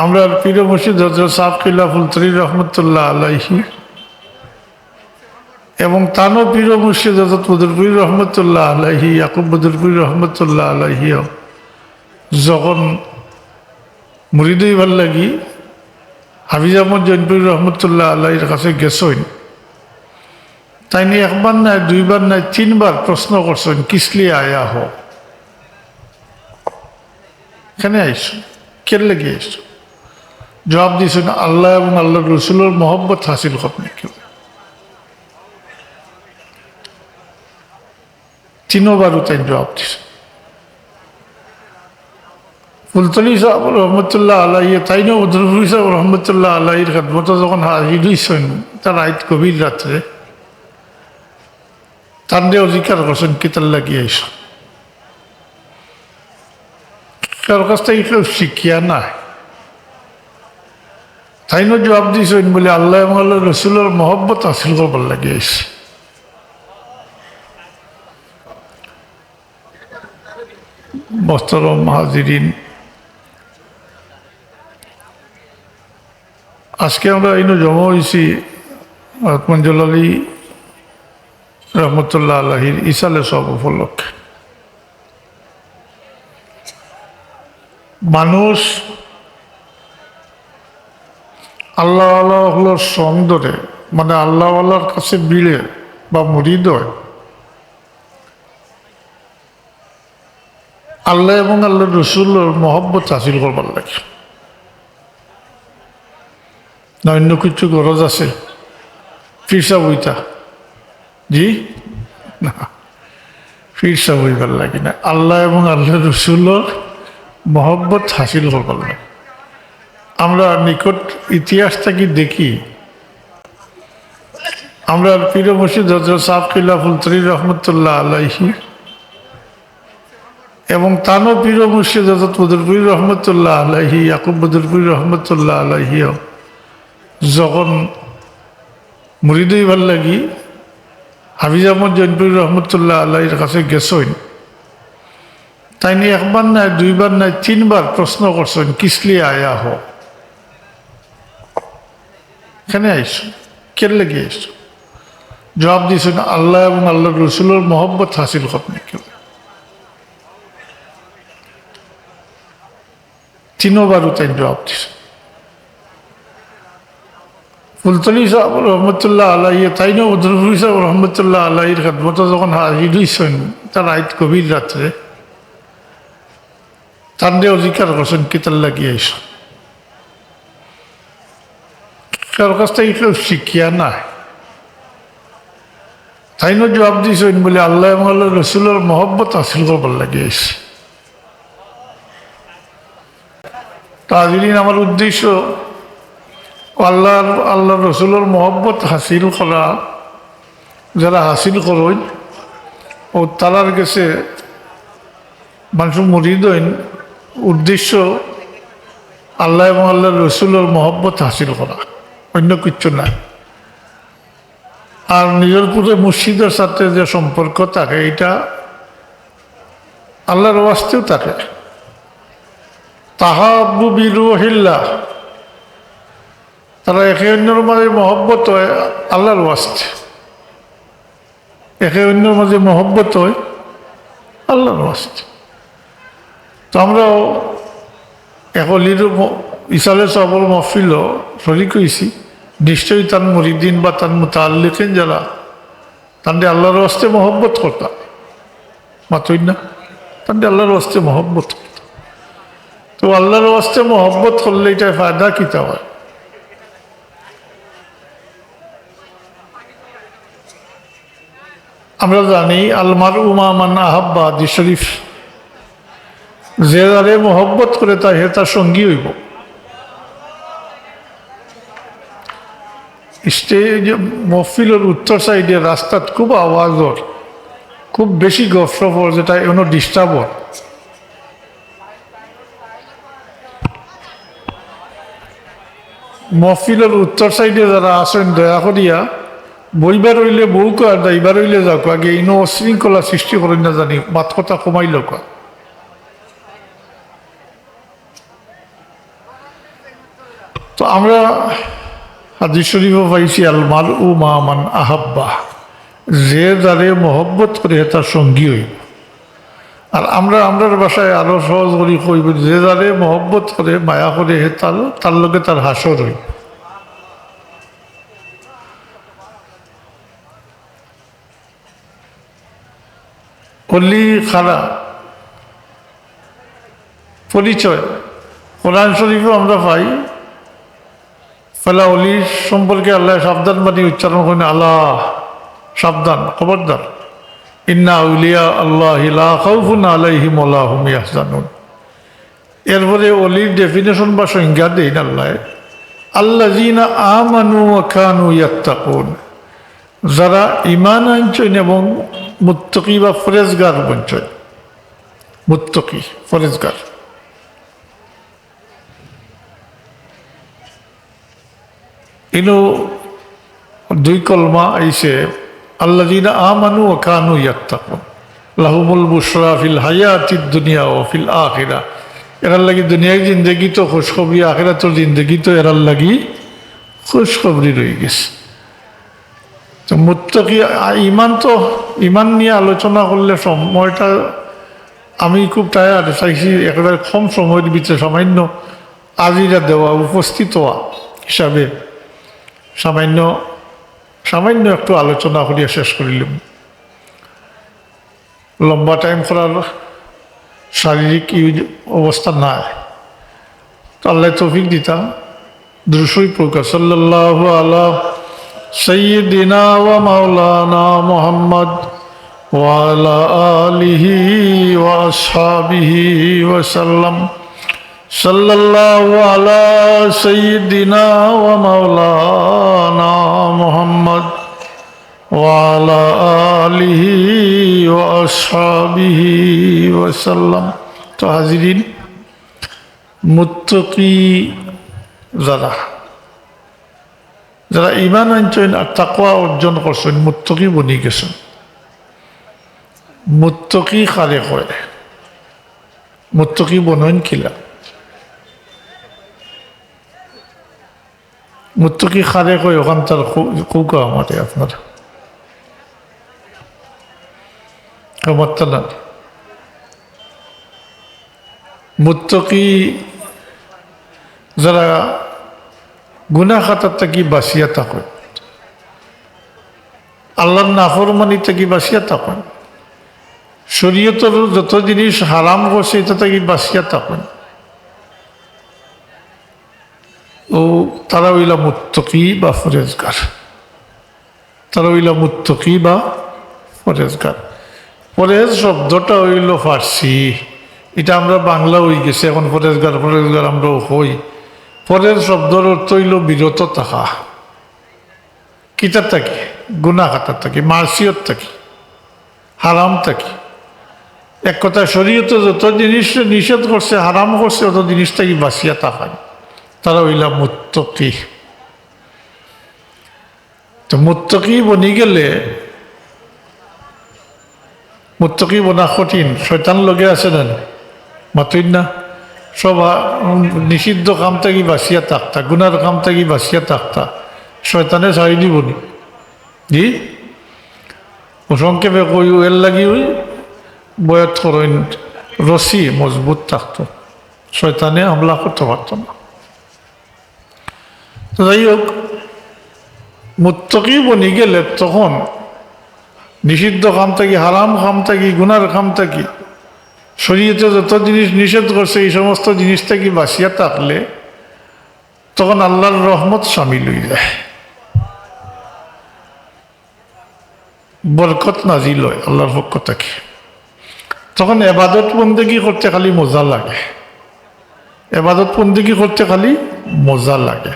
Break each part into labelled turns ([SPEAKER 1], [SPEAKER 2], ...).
[SPEAKER 1] আমরা পীর মুর্শিদ হযরত সাহেব কিবলা ফুলতরি রহমতুল্লাহ আলাইহি এবং তানো পীর মুর্শিদ হযরত বদরপুর রহমতুল্লাহ আলাইহি ইয়াকুব বদরপুর রহমতুল্লাহ আলাইহি যখন মুরিদ হইবার লাগি হাফিজ আহমদ জৈনপুর রহমতুল্লাহ আলাইহির কাছে গেছেন, তাই নিয়ে একবার নাই দুইবার নাই তিনবার প্রশ্ন করছেন কিসলিয়ে আয়া হো, এখানে আইসো কেন লেগে আইসো? জবাব দিয়েছেন আল্লাহ এবং আল্লাহ রসুলের মহব্বত হাসিল করতে কেউ। তিনবারও তাই জবাব দিয়েছেন। ফুলতলি সাহেব রহমতুল্লাহ আলাইহি তাই না বদরপুর সাহেব রহমতুল্লাহ আলাইহির খেদমত যখন হাজির হইছেন তার রাত গভীর রাত্রে তান্ডে অধিকার করছেন কিতার লাগিয়ে আইস, কারোর কাছ থেকে কেউ শিখিয়া নাই। তাই না জবাব দিয়েছেন বলে আল্লাহ এবং আল্লাহ রসুলের মহব্বত হাসিল করবার লাগিয়ে আইসে। মোহতারাম হাজিরিন, আজকে আমরা এই জমা হয়েছি মঞ্জুল আলী রহমতুল্লাহ আলাহির ইসালে সব উপলক্ষে। মানুষ আল্লাহ আল্লাহর সন্দরে মানে আল্লাহ আল্লাহর কাছে বিলে বা মুরিদ হয় আল্লাহ এবং আল্লাহ রসুলের মহব্বত হাসিল করবার লাগে, না অন্য কিছু গরজ আছে? ফিরসা বইতা জি না, ফিরসা বইবার লাগে না, আল্লাহ এবং আল্লাহ রসুলের মহব্বত হাসিল করবার লাগে। আমরা নিকট ইতিহাস থেকে দেখি, আমরা পীর মুর্শিদ হযরত সাহেব কিবলা ফুলতরি রহমতুল্লাহ আলাইহি এবং তানো পীর মুর্শিদ হযরত বদরপুর রহমতুল্লাহ আলাইহি ইয়াকুব বদরপুর রহমতুল্লাহ আলাইহি যখন মুরিদ হইবার লাগি হাফিজ আহমদ জৈনপুর রহমতুল্লাহ আলাইহির কাছে গেছেন, তাই নিয়ে একবার নাই দুইবার নাই তিনবার প্রশ্ন করছেন কিসলিয়ে আয়া হো, এখানে আইসো কেন লেগে আইসো? জবাব দিয়েছেন আল্লাহ এবং আল্লাহ রসুলের মহব্বত হাসিল করতে কেউ। তিনবারও তাই জবাব দিয়েছেন। ফুলতলি সাহেব রহমতুল্লাহ আলাইহি তাই না বদরপুর সাহেব রহমতুল্লাহ আলাইহির খেদমত যখন হাজির হইছেন তার রাত গভীর রাত্রে তান্ডে অধিকার করছেন কিতার লাগিয়ে আইস, কারোর কাছ থেকে কেউ শিখিয়া নাই। তাই না জবাব দিয়েছেন বলে আল্লাহ এবং আল্লাহ রসুলের মহব্বত হাসিল করবার লাগিয়ে আইসে। তাজরিন, আমার উদ্দেশ্য আল্লাহ রসুলের মহব্বত হাসিল করা, যারা হাসিল করেন ও তারার কাছে মানুষ মুরিদ হইন, উদ্দেশ্য আল্লাহ এবং আল্লাহ রসুলের মহব্বত হাসিল করা, অন্য কিছু না। আর নিজের পুরো মুর্শিদের সাথে যে সম্পর্ক থাকে এটা আল্লাহর ওয়াস্তেও থাকে। তাহাব্বু বিরুহিল্লাহ, তারা একে অন্যের মাঝে মহব্বত হয় আল্লাহর ওয়াস্তে, একে অন্যের মাঝে মহব্বত হয় আল্লাহর ওয়াস্তে। তো আমরাও একলির ইসালে সবর মহফিল শরিক হয়েছি, নিশ্চয়ই তার মুরিদিন বা তার মুতাআল্লিকিন যারা তান্ডে আল্লাহর ওয়াস্তে মহব্বত করতাম, মাতই না তান্ডে আল্লাহর ওয়াস্তে মহব্বত করতাম। তো আল্লাহর ওয়াস্তে মহব্বত করলে এটা ফায়দা কিতা হয়? আমরা জানি আলমার উমা মান আহাব্বা হাদিস শরীফ, যে যারে মহব্বত করে তাই হে তার সঙ্গী হইব। স্টেজ মহফিলের উত্তর সাইডে রাস্তাত খুব আওয়াজর, খুব বেশি গফরফর, যেটা এমন ডিস্টার্ব হয়। মহফিলের উত্তর সাইডে যারা আসেন দয়া করিয়া বইবার হইলে বউ কা যাইবার হইলে যাও, আগে ইনো অশৃঙ্খলা সৃষ্টি করেন না জানি, মাত কথা কমাইল কা। আমরা হাদিস শরীফও পাইছি আল মাল উ মান আহাব্বা, যে যারে মহব্বত করে তার সঙ্গী হইব। আর আমরার বাসায় আরো সহজ করি কইব, যে যারে মহব্বত করে মায়া করে তার লগে তার হাসর হইব। অলি খারা পরিচয় কোরআন শরীফও আমরা পাই। ফেলা অলি সম্পর্কে আল্লাহ সাবধান বাণী উচ্চারণ করেন, আল্লাহ সাবধান, খবরদার, ইন্না আউলিয়া আল্লাহ লা খাউফুন আলাইহিম ওয়া হুম ইয়াহজানুন। এরপরে অলির ডেফিনেশন বা সংজ্ঞা দেন আল্লাহ, আল্লাযীনা আমানু ওয়া কানু ইয়াত্তাকুন, যারা ঈমান আনছেন এবং মুত্তাকি বা ফরেজগার বনছেন। মুত্তাকি ফরেজগার, ইনো দুই কলমা আইছে, আল্লাযীনা আমানু ওয়া কানু ইয়াত্তাকুন লাহুমুল বুশরা ফিল হায়াতিদ দুনিয়া ওয়া ফিল আখিরা। এরার লাগি দুনিয়ার জিন্দগি তো খুশখবরি, আখিরাতের জিন্দগি তো এরার লাগি খুশখবরি রয়ে গেছে। তো মুত্তাকি ইমান নিয়ে আলোচনা করলে সময়টা আমি খুব টায়ার্ড, চাইছি একেবারে কম সময়ের ভিতরে সামান্য আজিরা দেওয়া, উপস্থিত হওয়া হিসাবে সামান্য একটু আলোচনা করিয়া শেষ করিলাম। লম্বা টাইম করার শারীরিক অবস্থা নাই, তো আল্লাহ তৌফিক দিতাম। দ্রুসই প্রকাশ সাল্লাল্লাহু আলা সাইয়্যিদিনা ওয়া মাওলানা মুহাম্মদ ওয়া আলা আলিহি ওয়া আসহাবিহি ওয়া সাল্লাম। সাল্লাল্লাহু আলা সাইয়্যিদিনা ওয়া মাওলানা মুহাম্মদ ওয়া আলা আলিহি ওয়া আসহাবিহি ওয়া সাল্লাম। তো হাজিরিন, মুত্তাকি যারা ঈমান আনছেন আর তাকওয়া অর্জন করছেন, মুত্তাকি বনি গেছেন। মুত্তাকি কারে কয়? মুত্তাকি বনন কিলা? মুত্তাকি কারে কয়? ওখান তার কৌকা আমারে আপনার না। মুত্তাকি যারা গুনাহ খাতার থাকি বাঁচিয়া থাকেন, আল্লাহর নাফরমানি থাকি বাঁচিয়া থাকেন, শরীয়তের যত জিনিস হারাম করছে এটা থাকি বাঁচিয়া থাকেন, ও তারা হইলা মুত্তাকি বা ফরেজগার। তারা হইলা মুত্তাকি বা ফরেজগার। ফরেজ শব্দটা হইল ফার্সি, এটা আমরা বাংলা হয়ে গেছে এখন। ফরেজগার আমরা হই। ফরেজ শব্দের অর্থ হইল বিরত থাকা। কিতার থাকি? গুনাহ খাতার থাকি, মাসিয়ত থাকি, হারাম থাকি। এক কথা শরীয়তে যত জিনিস নিষেধ করছে, হারাম করছে, অত জিনিস থাকি বাঁচিয়া থাকায় তারা হইলা মুত্তাকি। তো মুত্তাকি বনি গেলে, মুত্তাকি বনা কঠিন। শয়তান লগে আছে না? মাতুই না? সব নিষিদ্ধ কাম থাকি বাঁচিয়া থাকতা, গুনার কাম থাকি বাঁচিয়া থাকতা, শয়তানে ছাড়ি দিবনি। জি সংক্ষেপে কই, এর লাগি ওই বয়াত করেন রশি মজবুত থাকতো, শয়তানে হামলা করতে পারত না। তো যাই হোক, মুত্তাকি বনি গেলে তখন নিষিদ্ধ কাম থাকি, হারাম কাম থাকি, গুনার কাম থাকি, শরীয়তে যত জিনিস নিষেধ করছে এই সমস্ত জিনিস থেকে বাঁচিয়া থাকলে তখন আল্লাহর রহমত শামিল হয়ে যায়, বরকত নাজিল হয় আল্লাহর পক্ষ থেকে। তখন এবাদত বন্দেগী করতে খালি মজা লাগে, এবাদত বন্দেগী করতে খালি মজা লাগে।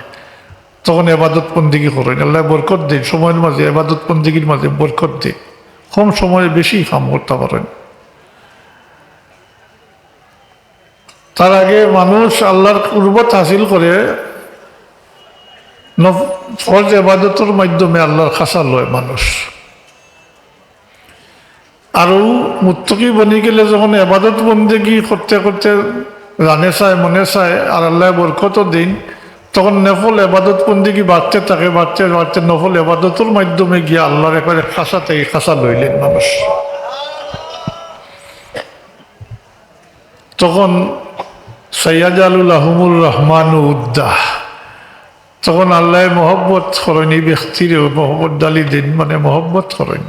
[SPEAKER 1] তখন এবাদত বন্দেগী করেন, আল্লাহ বরকত দেন। সময়ের মাঝে এবাদত বন্দেগীর মাঝে বরকত দেন, কম সময়ে বেশি কাম করতে পারেন। তার আগে মানুষ আল্লাহর কুরবত হাসিল করে ফরজ এবাদতের মাধ্যমে আল্লাহর খাসা লয় মানুষ। আরও মুত্তাকি বনি গেলে যখন এবাদত বন্দেগী করতে করতে জানে চায়, মনে চায়, আর আল্লাহ বরকত দিন, তখন নফল এবাদত বন্দিগি বাড়তে থাকে, বাড়তে বাড়তে নফল এবাদতের মাধ্যমে গিয়ে আল্লাহর একবারে খাসা থেকে খাসা লইলেন মানুষ। তখন সাইয়াজালুল আহমুর রহমান উদ্দাহ, তখন আল্লাহ মহব্বত করেন এই ব্যক্তির, মহব্বত ডালি দিন মানে মহব্বত করেন,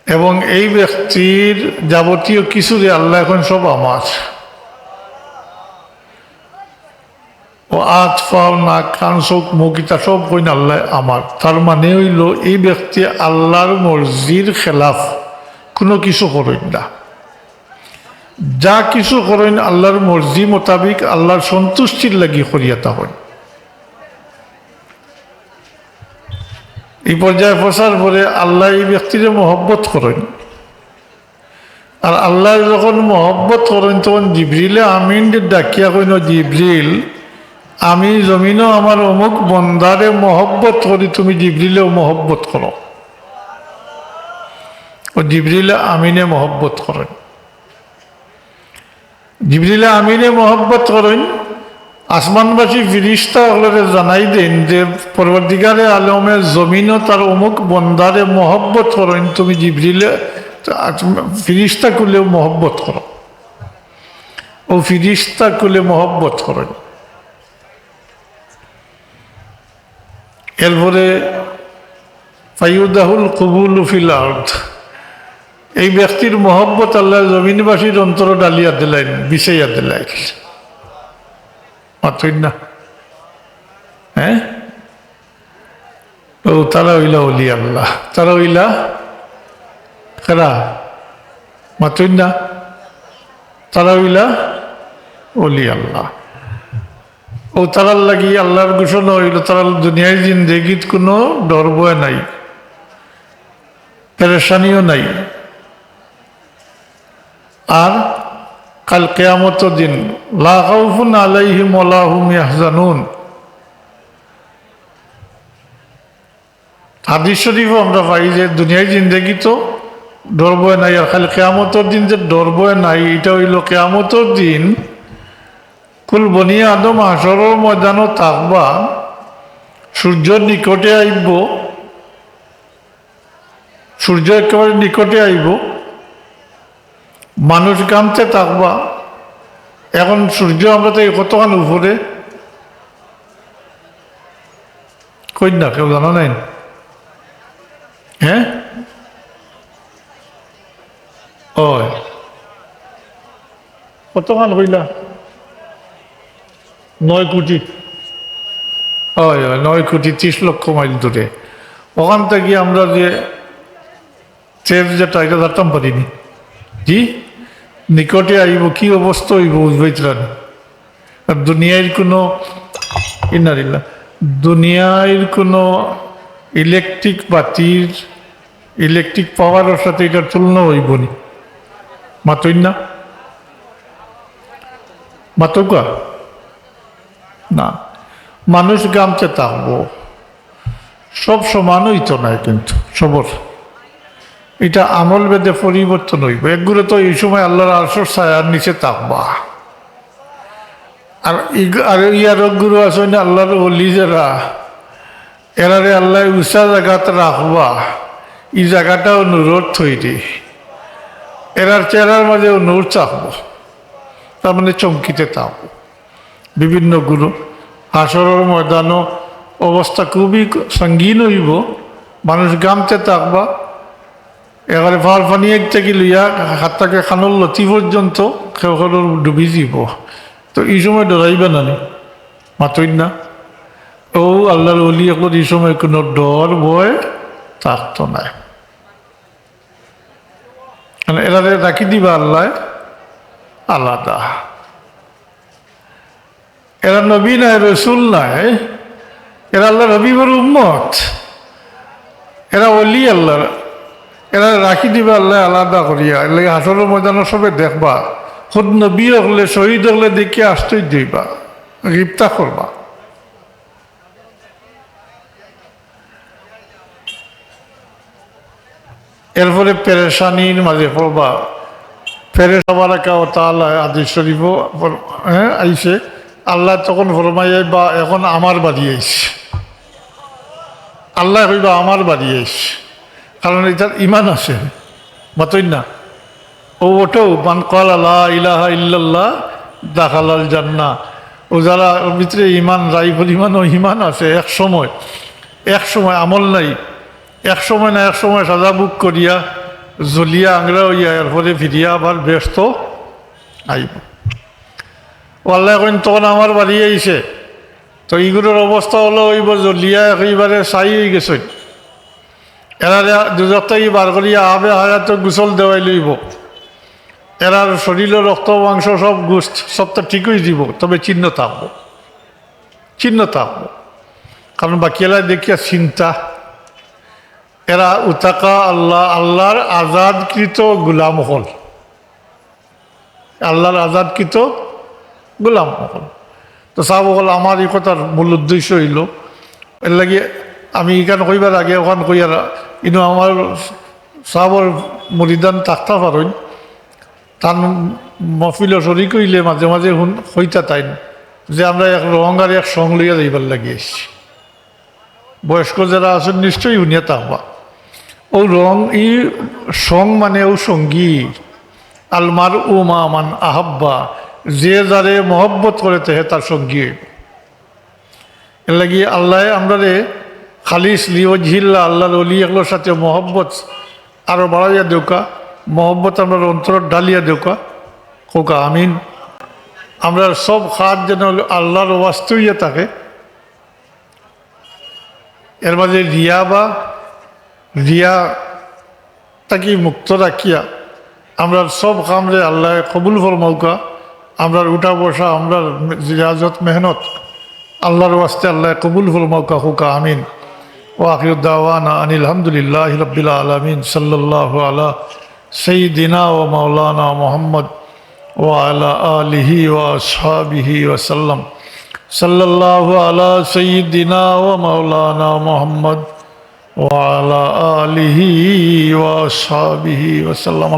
[SPEAKER 1] এবং এই ব্যক্তির যাবতীয় কিছুরে আল্লাহ এখন সব আমার। ও আজ পাও না কান চোখ মুখিতা সব কইন আল্লাহ আমার। তার মানে হইল এই ব্যক্তি আল্লাহর মর্জির খেলাফ কোনো কিছু করেন না। যা কিছু করেন আল্লাহর মর্জি মোতাবিক আল্লাহর সন্তুষ্টির লাগি করিয়া তখন এই পর্যায়ে পৌঁছার পরে আল্লাহ এই ব্যক্তিরে মহব্বত করেন। আর আল্লাহ যখন মহব্বত করেন তখন জিবরিলে আমিন ডাকিয়া কইন, জিবরিল আমি জমিনও আমার অমুক বন্দারে মহব্বত করি, তুমি জিবরিলেও মহব্বত করো। ও জিবরিলে আমিনে মহব্বত করেন। জিবরিলে আমিনে মহব্বত করেন। আসমানবাসী ফিরিস্তা হলে জানাই দেন যে পরবর্তীকারে আলমে জমিনও তার অমুক বন্দারে মহব্বত করেন, তুমি জিবরিলে ফিরিস্তা কুলেও মহব্বত করো। ও ফিরিস্তা কুলে মহব্বত করেন। এরপরে ফায়ুদাহুল কবুল ফিল আরদ, এই ব্যক্তির মহব্বত আল্লাহ জমিনবাসীর অন্তর ডালিয়া দিলেন, বিছাইয়া দিলেন। মাতই না, হ্যাঁ? ও তারা হইলা অলি আল্লাহ, তারা হইলা কারা? মাতই না, তারা হইলা অলি আল্লাহ। ও তারার লাগি আল্লাহর ঘোষণা হইল তারা দুনিয়ায় জিন্দেগিত কোনো ডর ভয় নাই, পেরেশানিও নাই। আর কাল কিয়ামতের দিন লা খাউফুন আলাইহিম ওয়ালা হুম ইয়াহজানুন। হাদিস শরীফও আমরা পাই যে দুনিয়ায় জিন্দেগি তো ডর ভয় নাই, আর খালি কিয়ামতের দিন যে ডর ভয় নাই, এটা হইল কিয়ামতের দিন কুল বনি আদম হাসরের ময়দানও থাকবা, সূর্যের নিকটে আইব, সূর্য একেবারে নিকটে আইব, মানুষ গামতে থাকবা। এখন সূর্য আমরা তো কতক্ষণ উপরে কই না, কেউ জানা নাই? হ্যাঁ, ও কতক্ষণ হইলা? 9 কোটি, হয় 9 কোটি 30 লক্ষ মাইল দূরে। ওখান থেকে আমরা যে ট্রেন যেটা এটা ধরতাম পারিনি। জি, নিকটে আইব, কি অবস্থা হইব বুঝবেন। আর দুনিয়ার কোনো ইনারিল্লা, দুনিয়ার কোনো ইলেকট্রিক বাতির ইলেকট্রিক পাওয়ারের সাথে এটার তুলনা হইব নি। মাতই না, মাতকা না, মানুষ গামতে থাকবো, সব সমান হইতো না কিন্তু সবর। এটা আমল বেদে পরিবর্তন হইব। একগুলো তো এই সময় আল্লাহর আরশের ছায়ার নিচে থাকবা। আর ইয়ার গুরু আছে না আল্লাহর ওলি যারা, এরারে আল্লাহ উঁচা জায়গাতে রাখবা, এই জায়গাটাও নূরত তৈরি, এরার চেহারার মাঝেও নূর চাপবো, তার মানে চমকিতে থাকবো। বিভিন্ন গুরু হাসরের ময়দানও অবস্থা খুবই সঙ্গীন হইব, মানুষ গামতে থাকবা, এবারে ফাল পানি এক থেকে লইয়া হাতটাকে খানোর লতি পর্যন্ত কেউ ডুবি যাব। তো এই সময় ডরাইবে না, মাতই না। ও আল্লাহর ওলি এখন এই সময় কোনো ডর ভয় থাকতো না। এরারে রাখি দিবা আল্লাহ আলাদা। এরা নবী নাই, রসুল নাই, এরা আল্লাহ রবিবর উম্মত, এরা ওলি আল্লাহ। এরা রাখি দিবা আল্লাহ আলাদা করিয়া। এর লাগে হাসরের ময়দানে সবে দেখবা, খুদ নবী হলে শহীদ হলে দেখে আশ্চর্য হইবা, গ্রেপ্তার করবা। এরপরে পেরেশানির মাঝে পড়বা। ফেরেশতা বারাকা ওয়া তাআলা হাদিস শরীফ আইছে আল্লাহ তখন ফরমাইয়া বা এখন আমার বাড়ি আইস, আল্লাহ হইবা আমার বাড়ি আইস, কারণ এটার ইমান আছে বাতই না। ও ওটাও মান কাল লা ইলাহা ইল্লাল্লাহ দাখালাল জান্নাহ। ও যারা ভিতরে ইমান রাই পরিমাণও ইমান আছে, এক সময় আমল নাই, এক সময় না এক সময় সাজা বুক করিয়া জ্বলিয়া আংরা হইয়া এরপরে ফিরিয়া আবার ব্যস্ত আইব। ও আল্লাহ কইন তখন আমার বাড়ি আইছে, তো এইগুলোর অবস্থা হলো ওইব জ্বলিয়া একেবারে ছাই হয়ে গেছে। এরা দুজকটাই বার করিয়া আবে হায়াত গোসল দেওয়াই লইব, এরার শরীরের রক্ত মাংস সব গোস্ত সবটা ঠিক হয়ে দিব, তবে চিহ্ন থাকবো। কারণ বাকি এলা দেখিয়া চিন্তা, এরা উতাকা আল্লাহর আজাদকৃত গোলাম হল, আল্লাহর আজাদকৃত গোলাম হল। তো সাহাব হল আমার এই কথার মূল উদ্দেশ্য হইল, এর লাগে আমি এখানে কইবার আগে ওখান কইয়ার কিন্তু আমার সাহাবর মরিদান থাকতে পারেন, তার মফিল শরিক হইলে মাঝে মাঝে হইতা তাই যে আমরা এক রং আর এক সং লইয়া যাইবার লাগিয়েছি। বয়স্ক যারা আছেন নিশ্চয়ই শুনিয়া থাকবা। ও রং ই সং মানে ও সঙ্গী, আলমার ও মা মান আহাব্বা, যে যারে মহব্বত করে তেহে তার সঙ্গী হইব। এর লাগি আল্লাহ আমরা খালিস লিওজিল্লা আল্লাহর অলি এগুলোর সাথে মহব্বত আরো বাড়াইয়া দেউকা, মহব্বত আমরা অন্তর ডালিয়া দেউকা কোকা আমিন। আমরা সব খাত যেন আল্লাহর ওয়াস্তুইয়া থাকে, এর মাঝে রিয়া তাকে মুক্ত রাখিয়া আমরা সব কামরে আল্লাহ কবুল ফরমাউকা। আমরা উঠা বসা, আমরা রিয়াজত মেহনত আল্লাহর ওয়াস্তে আল্লাহ কবুল ফরমাউকা হুকা আমিন। ও আখির দাওয়ানা আনিল হামদুলিল্লাহি রাব্বিল আলামিন। সাল্লাল্লাহু আলা সাইয়্যিদিনা ওয়া মাওলানা মুহাম্মদ ওয়া আলা আলিহি ওয়া আসহাবিহি ওয়া সাল্লাম। সাল্লাল্লাহু আলা সাইয়্যিদিনা ওয়া মাওলানা মুহাম্মদ ওয়া আলা আলিহি ওয়া আসহাবিহি ওয়া সাল্লাম।